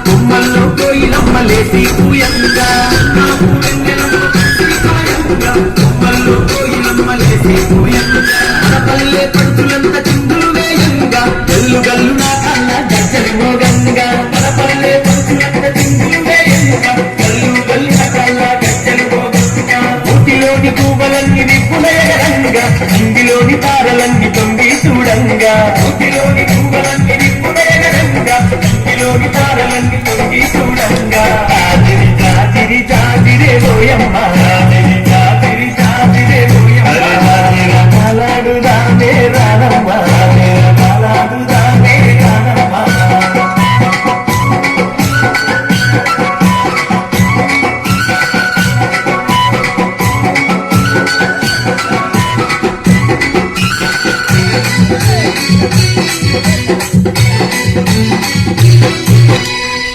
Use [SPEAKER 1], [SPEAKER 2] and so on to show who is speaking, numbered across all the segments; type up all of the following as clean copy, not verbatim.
[SPEAKER 1] కొమ్మల్లో కోయిలమ్మ లేసి పూయంగా కొమ్మల్లో కోయిలమ్మ లేసి పూయంగా మన పల్లె పంచులంత చిందులు వేయంగా గల్లు గల్లు నా కన్న గజ్జలు మోగంగా మన పల్లె పంచులంత చిందులు వేయంగా గల్లు గల్లు నా కన్న గజ్జలు మోగంగా ఊటిలోని పూవలన్నీ నిప్పులయగరంగా ఇంగిలోని తారలన్నీ తొంగి చూడంగా ఊటిలోని పూవలన్నీ నిప్పులయగరంగా ఇంగిలోని తారలన్నీ తొంగి చూడంగా జాతిరి జాతిరి జాతిరే పోయమ్మ జాతిరి జాతిరి జాతిరే పోయమ్మ కాలాడుదామే రానమ్మ కాలాడుదామే రానమ్మ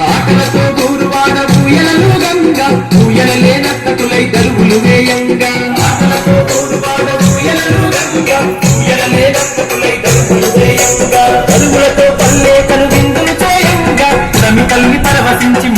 [SPEAKER 1] ఆటలతో గోరువాడ పూయలలు గంగా పూయలలే నక్కతులై దరువులు వేయంగా ఆటలతో గోరువాడ పూయలలు గంగా పూయలలే నక్కతులై దరువులు వేయంగా దరువులతో పల్లె కను విందులు చేయంగా తల్లి పరవశించి